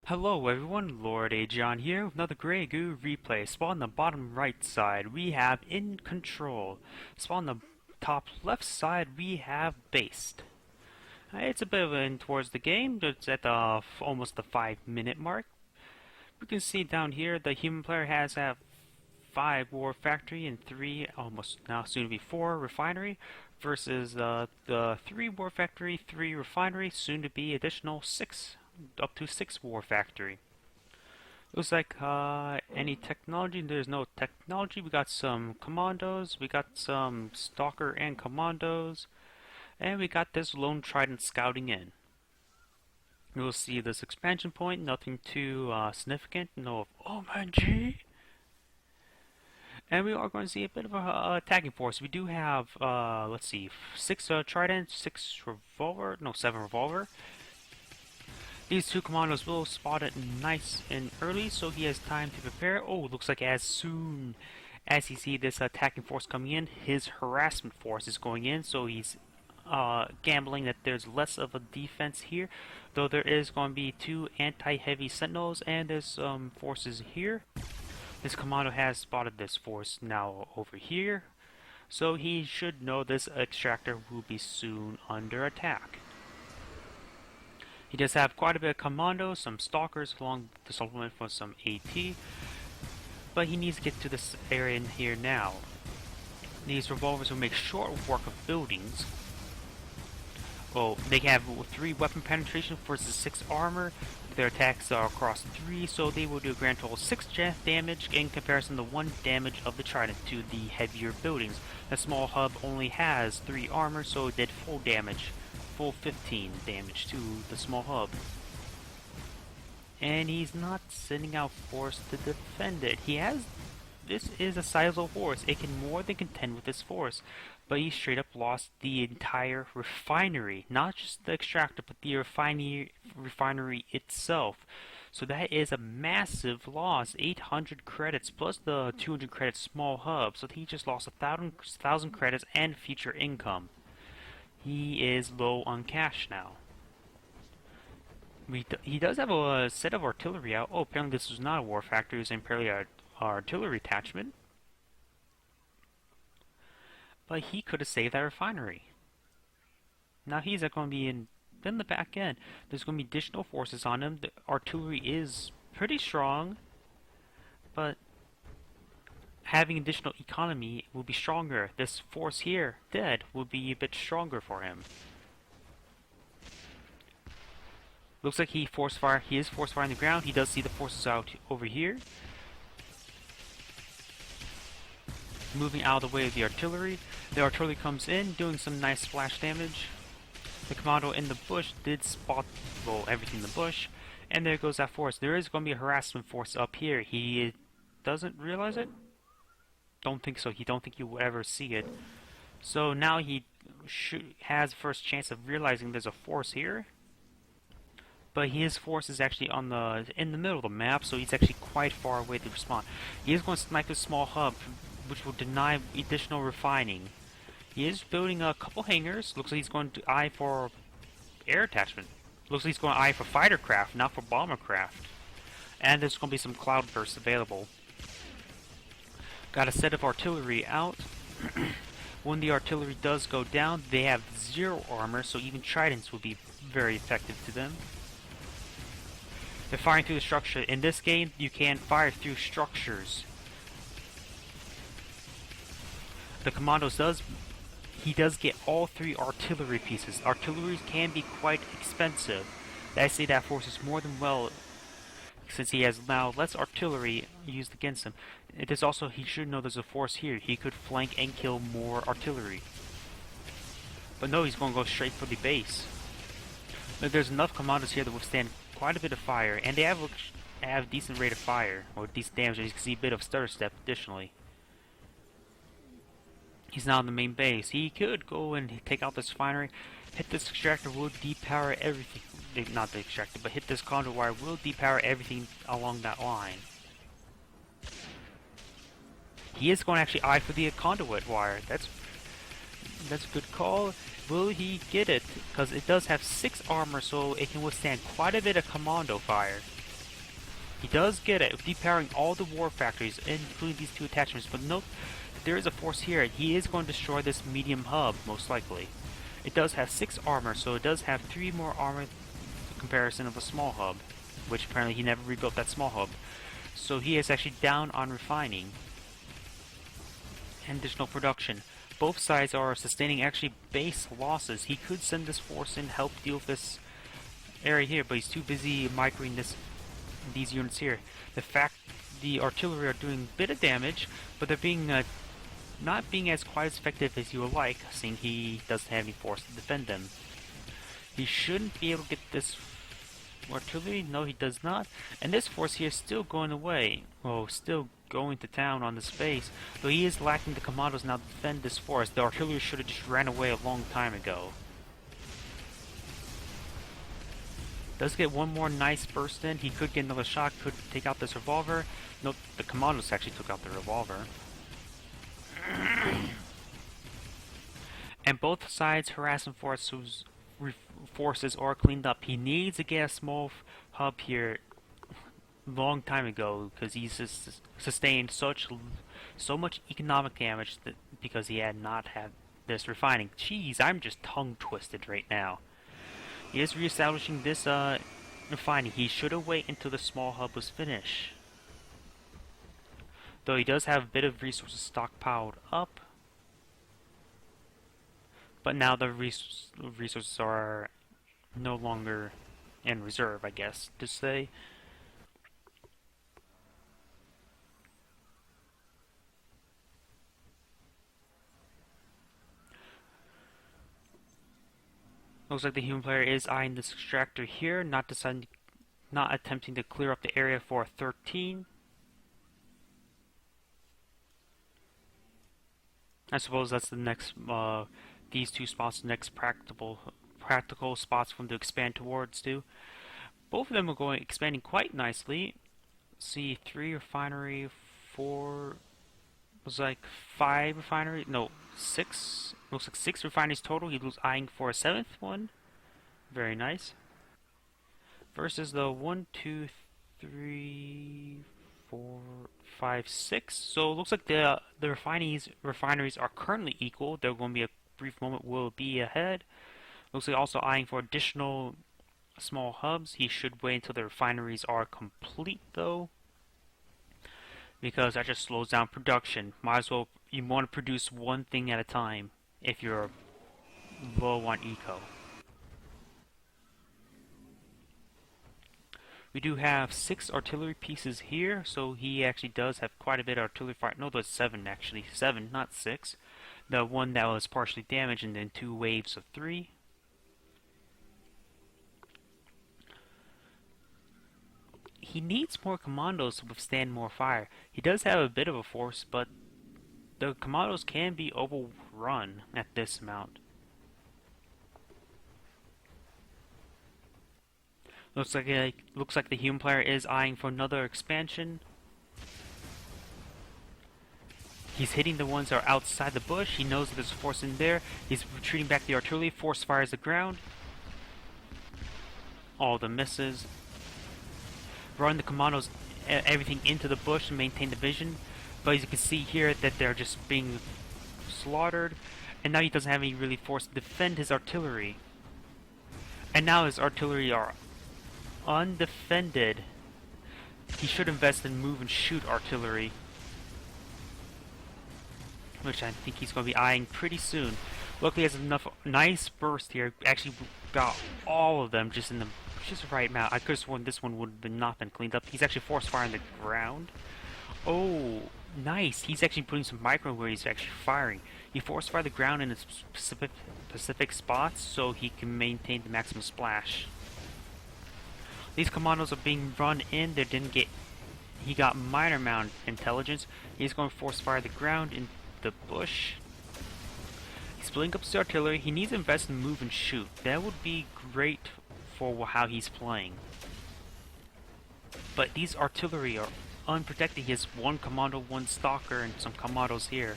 Hello everyone, Lord.agion here with another great Goo Replay. Spawn on the bottom right side, we have Incntrl. Spawn on the top left side, we have Based. It's a bit of in towards the game, it's at the almost the 5-minute mark. We can see down here the human player has 5 War Factory and 3, almost now soon to be 4 Refinery, versus the 3 War Factory, 3 Refinery, soon to be additional 6. Up to 6 War Factory. Looks like any technology. There's no technology. We got some commandos. We got some stalker and commandos. And we got this lone trident scouting in. You'll see this expansion point. Nothing too significant. No OMG. And we are going to see a bit of a attacking force. We do have, let's see, 6 trident, 6 revolver, no, 7 revolver. These 2 commandos will spot it nice and early, so he has time to prepare. Oh, looks like as soon as he sees this attacking force coming in, his harassment force is going in, so he's gambling that there's less of a defense here, though there is going to be 2 anti-heavy sentinels, and there's some forces here. This commando has spotted this force now over here, so he should know this extractor will be soon under attack. He does have quite a bit of commandos, some stalkers along the supplement for some AT, but he needs to get to this area in here now. These revolvers will make short work of buildings. Well, they have 3 weapon penetration versus 6 armor. Their attacks are across 3, so they will do a grand total of 6 damage in comparison to 1 damage of the trident to the heavier buildings. The small hub only has 3 armor, so it did full damage. Full 15 damage to the small hub. And he's not sending out force to defend it. This is a sizable force. It can more than contend with this force. But he straight up lost the entire refinery. Not just the extractor, but the refinery itself. So that is a massive loss. 800 credits plus the 200 credits small hub. So he just lost 1,000 credits and future income. He is low on cash now. He does have a set of artillery out. Oh, apparently this was not a war factory. It was apparently an artillery attachment. But he could have saved that refinery. Now he's going to be in the back end. There's going to be additional forces on him. The artillery is pretty strong, but having additional economy will be stronger. This force here, dead, will be a bit stronger for him. Looks like he is force firing the ground. He does see the forces out over here. Moving out of the way of the artillery. The artillery comes in, doing some nice splash damage. The commando in the bush did spot, well, everything in the bush. And there goes that force. There is going to be a harassment force up here. He doesn't realize it. Don't think so. He don't think you will ever see it. So now he has first chance of realizing there's a force here. But his force is actually in the middle of the map, so he's actually quite far away to respond. He is going to snipe this small hub, which will deny additional refining. He is building a couple hangars. Looks like he's going to eye for air attachment. Looks like he's going to eye for fighter craft, not for bomber craft. And there's going to be some cloud bursts available. Got a set of artillery out. When the artillery does go down, they have 0 armor, so even tridents will be very effective to them. They're firing through the structure. In this game, you can fire through structures. The commandos he does get all 3 artillery pieces. Artillery can be quite expensive. I say that force is more than well, since he has now less artillery used against him. It is also, he should know there's a force here. He could flank and kill more artillery. But no, he's going to go straight for the base. But there's enough commandos here to withstand quite a bit of fire, and they have decent rate of fire, or decent damage. As you can see, a bit of stutter step additionally. He's now in the main base. He could go and take out this refinery, hit this extractor, will depower everything. Not the extractor, but hit this conduit wire, will depower everything along that line. He is going to actually eye for the conduit wire. That's a good call. Will he get it? Because it does have 6 armor, so it can withstand quite a bit of commando fire. He does get it, depowering all the war factories, including these two attachments, but note that there is a force here, and he is going to destroy this medium hub, most likely. It does have 6 armor, so it does have 3 more armor in comparison of a small hub, which apparently he never rebuilt that small hub. So he is actually down on refining and additional production. Both sides are sustaining actually base losses. He could send this force in, help deal with this area here, but he's too busy microing these units here. The fact the artillery are doing a bit of damage, but they're being not being as quite as effective as you would like, seeing he doesn't have any force to defend them. He shouldn't be able to get this artillery. No, he does not. And this force here is still going away. Oh, still going to town on this base. Though he is lacking the commandos now to defend this force. The artillery should have just ran away a long time ago. Does get one more nice burst in. He could get another shot, could take out this revolver. Nope, the commandos actually took out the revolver. And both sides harassing forces are cleaned up. He needs to get a small hub here long time ago because he's sustained so much economic damage because he had not had this refining. Jeez, I'm just tongue twisted right now. He is reestablishing this refining. He should have waited until the small hub was finished. Though he does have a bit of resources stockpiled up. But now the resources are no longer in reserve, I guess, to say. Looks like the human player is eyeing this extractor here, not attempting to clear up the area for 13. I suppose that's the next, these two spots, the next practical spots for them to expand towards too. Both of them are expanding quite nicely. See, 3 refinery, 4, was like 5 refinery, no, 6. Looks like 6 refineries total. He was eyeing for a 7th one. Very nice. Versus the 1, 2, 3, 4, 5, 6. So it looks like the refineries are currently equal. There will be a brief moment will be ahead. Looks like also eyeing for additional small hubs. He should wait until the refineries are complete though, because that just slows down production. Might as well, you want to produce one thing at a time if you're low on eco. We do have 6 artillery pieces here, so he actually does have quite a bit of artillery fire. No, there's 7 actually. 7, not 6. The one that was partially damaged, and then 2 waves of 3. He needs more commandos to withstand more fire. He does have a bit of a force, but the commandos can be overrun at this amount. Looks like the human player is eyeing for another expansion. He's hitting the ones that are outside the bush. He knows that there's a force in there. He's retreating back the artillery. Force fires the ground. All the misses. Run the commandos, everything into the bush and maintain the vision. But as you can see here that they're just being slaughtered. And now he doesn't have any really force to defend his artillery. And now his artillery are undefended. He should invest in move and shoot artillery, which I think he's going to be eyeing pretty soon. Luckily he has enough nice burst here. Actually got all of them just in the right amount. I could have sworn this one would have not been cleaned up. He's actually force firing the ground. Oh, nice. He's actually putting some micro where he's actually firing. He force fire the ground in specific spots so he can maintain the maximum splash. These commandos are being run in. He got minor amount intelligence. He's going to force fire the ground in the bush. He's splitting up his artillery. He needs to invest in move and shoot. That would be great for how he's playing. But these artillery are unprotected. He has 1 commando, 1 stalker, and some commandos here.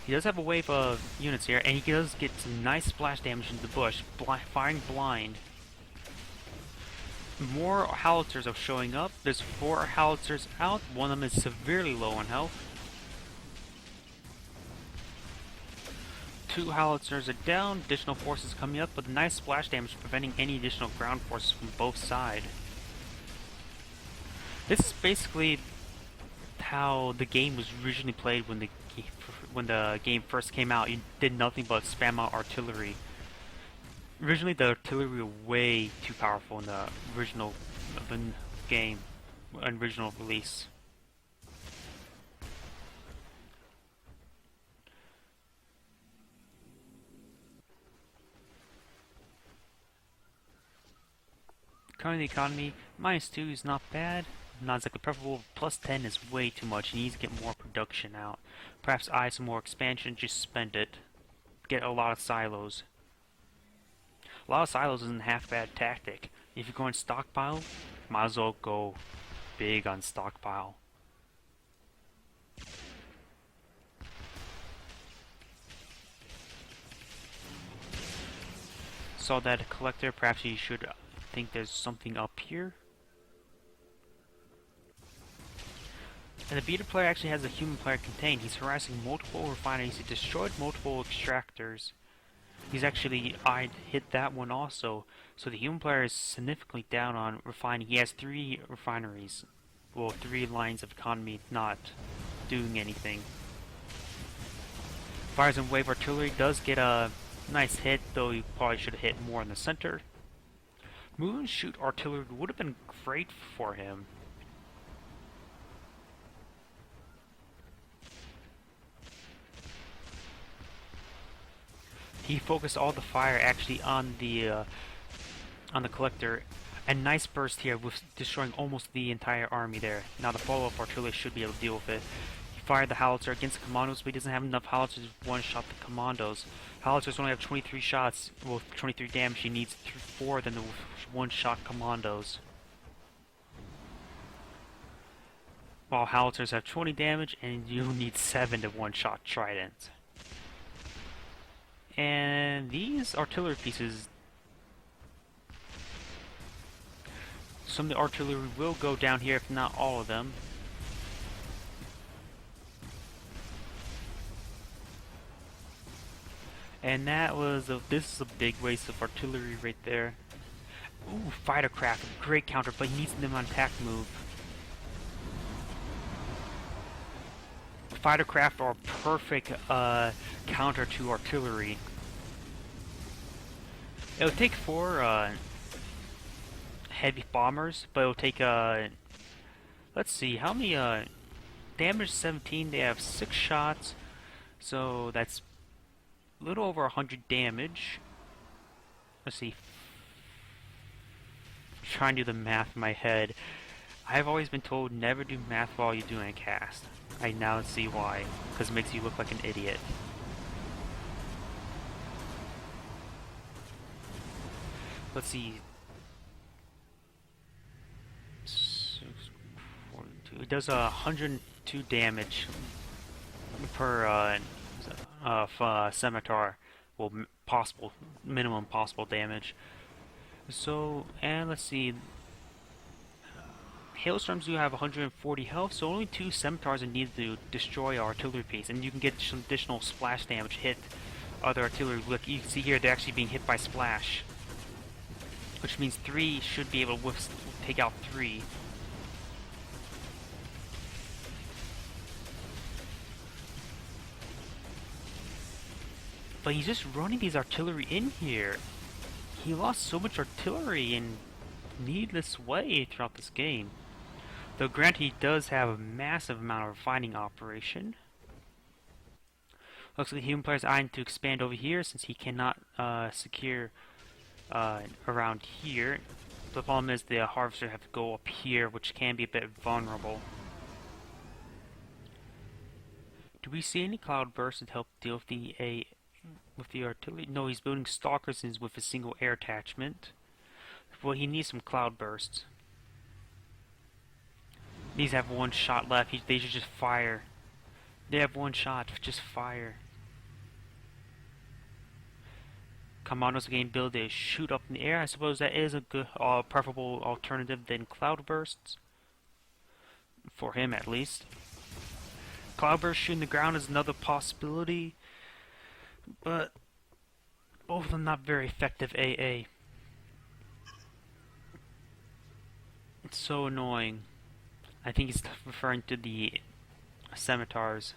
He does have a wave of units here, and he does get some nice splash damage into the bush, firing blind. More howitzers are showing up. There's 4 howitzers out. One of them is severely low on health. 2 howitzers are down. Additional forces coming up with nice splash damage, preventing any additional ground forces from both sides. This is basically how the game was originally played when the game first came out. You did nothing but spam out artillery. Originally, the artillery were way too powerful in the original game, original release. Currently, the economy -2 is not bad. Not exactly preferable. +10 is way too much. You need to get more production out. Perhaps eye some more expansion. Just spend it. Get a lot of silos. A lot of silos isn't half bad tactic. If you're going stockpile, might as well go big on stockpile. Saw that collector. Perhaps you should think there's something up here. And the beta player actually has a human player contained. He's harassing multiple refineries. He destroyed multiple extractors. He's actually hit that one also. So the human player is significantly down on refining. He has 3 refineries. Well, 3 lines of economy not doing anything. Fires and wave artillery does get a nice hit, though you probably should have hit more in the center. Move and shoot artillery would have been great for him. He focused all the fire actually on the collector. A nice burst here with destroying almost the entire army there. Now the follow-up artillery should be able to deal with it. He fired the howitzer against the commandos, but he doesn't have enough howitzers to one-shot the commandos. Howitzers only have 23 shots, well, 23 damage. He needs 4 than the one-shot commandos. While howitzers have 20 damage, and you need 7 to one-shot trident. And these artillery pieces, some of the artillery will go down here, if not all of them. And this is a big waste of artillery right there. Ooh, fighter craft, great counter, but he needs them on attack move. Fighter craft are perfect counter to artillery. It'll take 4 heavy bombers, but it'll take let's see, how many damage 17, they have 6 shots, so that's a little over 100 damage. Let's see. I'm trying to do the math in my head. I've always been told never do math while you're doing a cast. I now see why, because it makes you look like an idiot. Let's see. 642. It does 102 damage per scimitar. Well, minimum possible damage. So, and let's see. Hailstorms do have 140 health, so only 2 scimitars are needed to destroy our artillery piece, and you can get some additional splash damage hit other artillery. Look, you can see here they're actually being hit by splash, which means 3 should be able to take out 3. But he's just running these artillery in here. He lost so much artillery in needless way throughout this game. Though granted, he does have a massive amount of refining operation. Looks like the human player is eyeing to expand over here since he cannot secure around here. The problem is the harvester have to go up here, which can be a bit vulnerable. Do we see any cloud bursts to help deal with the artillery? No, he's building stalkers with a single air attachment. Well, he needs some cloud bursts. These have 1 shot left. They should just fire. They have 1 shot. Just fire. Commandos again build a shoot up in the air. I suppose that is a good, preferable alternative than cloudbursts. For him, at least. Cloudburst shooting the ground is another possibility, but both of them not very effective AA. It's so annoying. I think he's referring to the scimitars.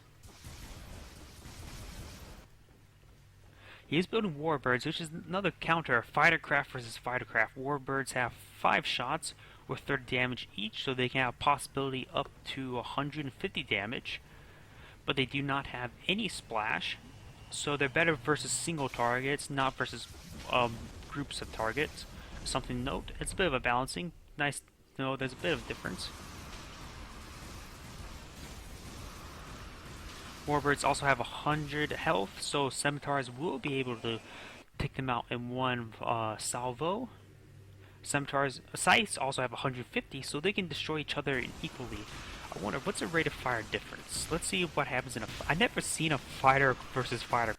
He is building warbirds, which is another counter. Fightercraft versus fightercraft. Warbirds have 5 shots with 30 damage each, so they can have possibility up to 150 damage. But they do not have any splash, so they're better versus single targets, not versus groups of targets. Something to note. It's a bit of a balancing. Nice to know there's a bit of a difference. Warbirds also have 100 health, so scimitars will be able to take them out in one salvo. Scimitars, scythes also have 150, so they can destroy each other equally. I wonder, what's the rate of fire difference? Let's see what happens in a... I've never seen a fighter versus fighter.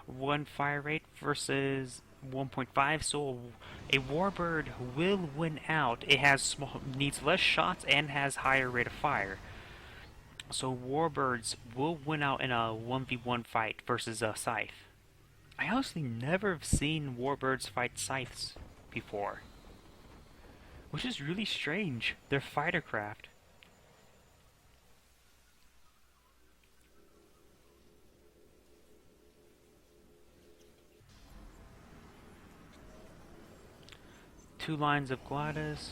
1 fire rate versus 1.5, so a warbird will win out. It has needs less shots and has higher rate of fire. So warbirds will win out in a 1v1 fight versus a scythe. I honestly never have seen warbirds fight scythes before, which is really strange. They're fightercraft. Two lines of gliders.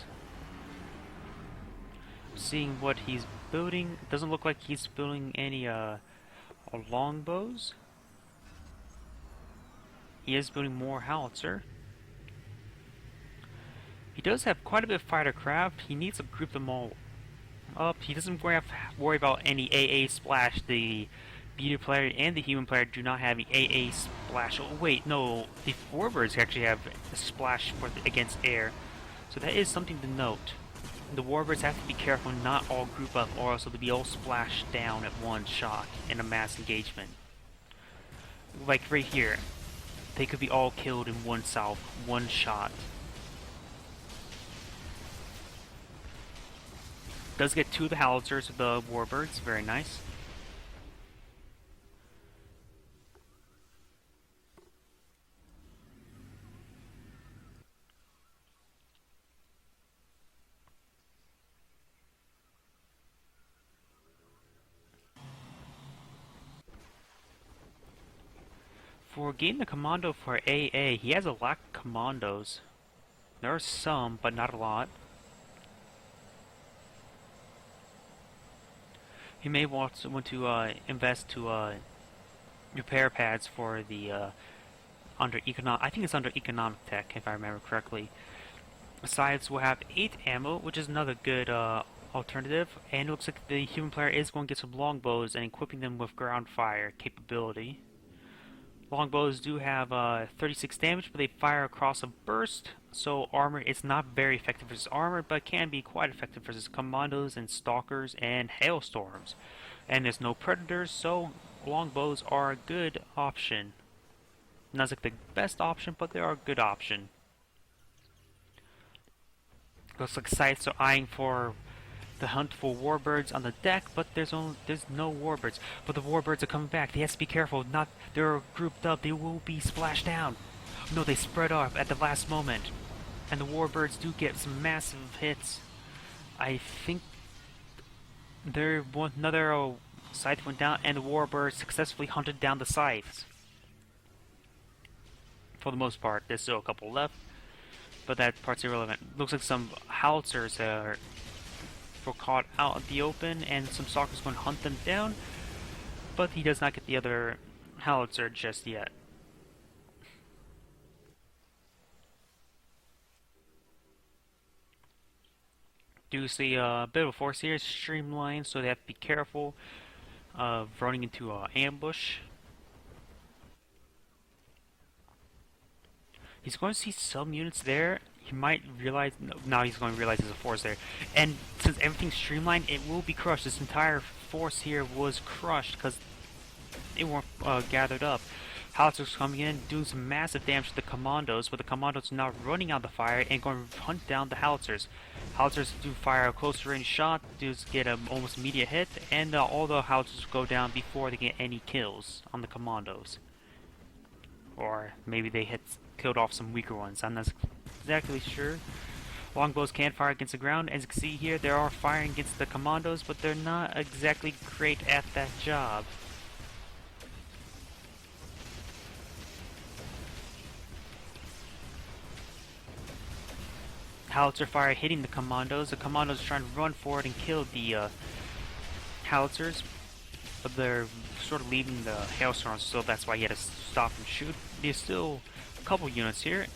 Seeing what he's building, it doesn't look like he's building any longbows. He is building more howitzer. He does have quite a bit of fightercraft. He needs to group them all up. He doesn't have to worry about any AA splash. The Beauty player and the human player do not have the AA splash. Oh wait, no, the warbirds actually have a splash against air. So that is something to note. The warbirds have to be careful not all group up, or else they'll be all splashed down at one shot in a mass engagement. Like right here, they could be all killed in one shot. Does get 2 of the howitzers of the warbirds, very nice. For getting the commando for AA, he has a lack of commandos. There are some, but not a lot. He may want to invest to repair pads for the under economic. I think it's under economic tech, if I remember correctly. Besides, we'll have 8 ammo, which is another good alternative. And it looks like the human player is going to get some longbows and equipping them with ground fire capability. Longbows do have 36 damage, but they fire across a burst, so armor is not very effective versus armor, but can be quite effective versus commandos and stalkers and hailstorms. And there's no predators, so longbows are a good option. Not like the best option, but they are a good option. Looks like scythes are eyeing for the hunt for warbirds on the deck, but there's no warbirds. But the warbirds are coming back. They have to be careful. They're grouped up. They will be splashed down. No, they spread off at the last moment, and the warbirds do get some massive hits. I think another scythe went down, and the warbirds successfully hunted down the scythes. For the most part, there's still a couple left, but that part's irrelevant. Looks like some howitzers were caught out of the open, and some stalkers going to hunt them down, but he does not get the other howitzer just yet. Do see a bit of a force here, streamlined, so they have to be careful of running into an ambush. He's going to see some units there. He might realize, now he's going to realize there's a force there. And since everything's streamlined, it will be crushed. This entire force here was crushed because they weren't gathered up. Howitzers coming in, doing some massive damage to the commandos, but the commandos are now running out the fire and going to hunt down the howitzers. Howitzers do fire a close range shot, do get an almost immediate hit, and all the howitzers go down before they get any kills on the commandos. Or maybe they killed off some weaker ones, I'm not exactly sure. Longbows can fire against the ground. As you can see here, they are firing against the commandos, but they're not exactly great at that job. Howitzer fire hitting the commandos. The commandos are trying to run forward and kill the howitzers, but they're sort of leaving the hailstorms, so that's why you had to stop and shoot. There's still a couple units here.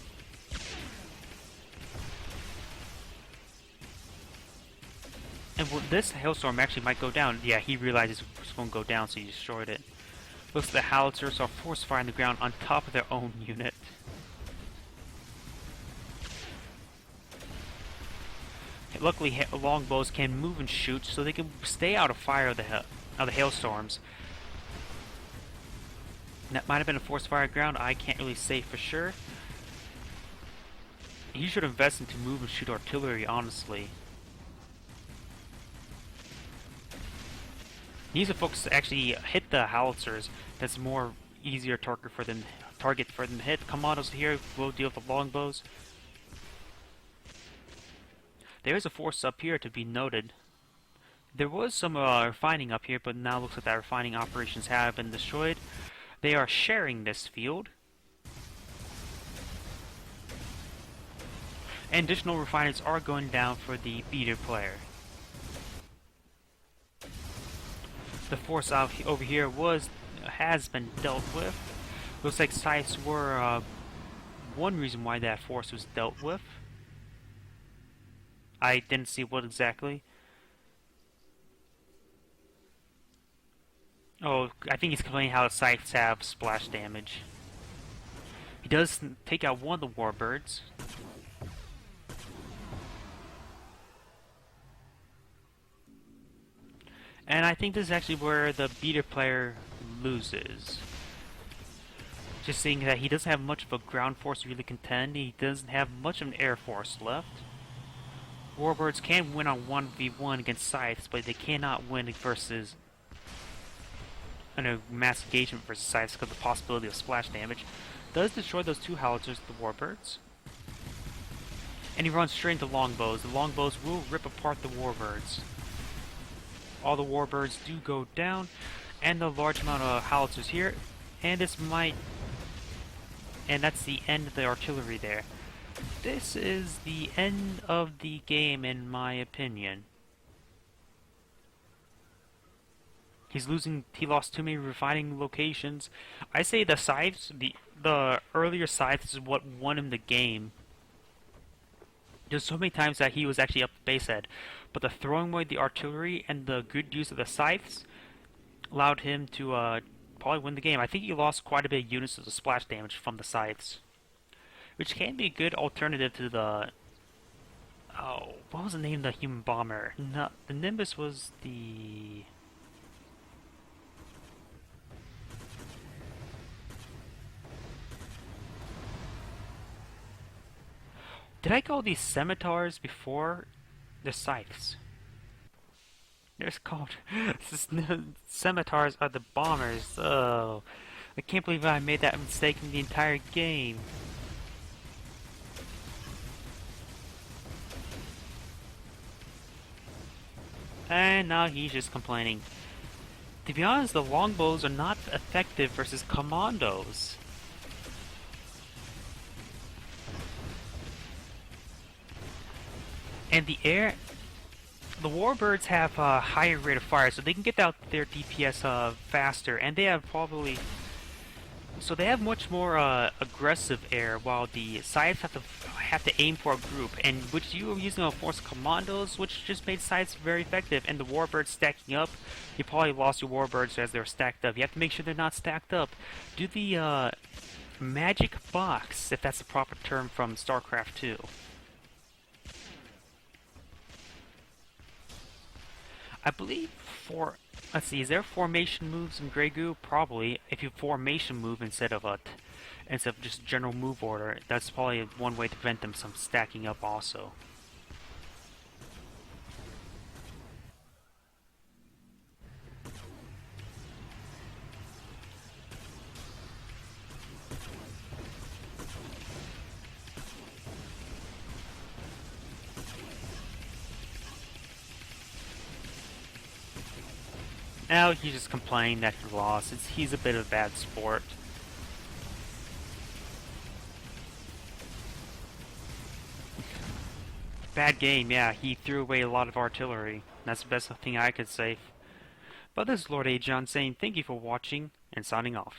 And this hailstorm actually might go down. Yeah, he realizes it's going to go down, so he destroyed it. Looks like the howitzers are force firing the ground on top of their own unit. Luckily, longbows can move and shoot, so they can stay out of fire of the hailstorms. That might have been a force fire ground. I can't really say for sure. He should invest into move and shoot artillery, honestly. He needs to focus to actually hit the howitzers. That's more easier target for them to hit. Commandos here will deal with the longbows. There is a force up here to be noted. There was some refining up here, but now looks like that refining operations have been destroyed. They are sharing this field. And additional refineries are going down for the beater player. The force out over here has been dealt with. Looks like scythes were one reason why that force was dealt with. I didn't see what exactly. Oh, I think he's complaining how the scythes have splash damage. He does take out one of the warbirds. And I think this is actually where the beater player loses. Just seeing that he doesn't have much of a ground force to really contend. He doesn't have much of an air force left. Warbirds can win on 1v1 against scythes, but they cannot win versus a mass engagement versus scythes because of the possibility of splash damage. Does destroy those two howitzers, the warbirds. And he runs straight into longbows. The longbows will rip apart the warbirds. All the warbirds do go down, and a large amount of howitzers here. And this might... And that's the end of the artillery there. This is the end of the game, in my opinion. He lost too many refining locations. I say the scythes, the earlier scythes is what won him the game. There's so many times that he was actually up the base head, but the throwing away the artillery and the good use of the scythes allowed him to probably win the game. I think he lost quite a bit of units of the splash damage from the scythes, which can be a good alternative to the... Oh, what was the name of the human bomber? No, the Nimbus was the... Did I call these scimitars before? They're scythes. They're called... Scimitars are the bombers. Oh, I can't believe I made that mistake in the entire game. And now he's just complaining. To be honest, the longbows are not effective versus commandos. And the warbirds have a higher rate of fire, so they can get out their DPS faster, and they have probably... So they have much more aggressive air, while the scythes have to aim for a group, and which you were using a force of commandos, which just made scythes very effective, and the warbirds stacking up, you probably lost your warbirds as they're stacked up. You have to make sure they're not stacked up. Do the magic box, if that's the proper term from StarCraft 2. I believe for Let's see, is there formation moves in Grey Goo? Probably. If you formation move instead of just general move order, that's probably one way to prevent them from stacking up also. Now he just complained that he lost. He's a bit of a bad sport. Bad game, yeah. He threw away a lot of artillery. That's the best thing I could say. But this is Lord Agion saying thank you for watching and signing off.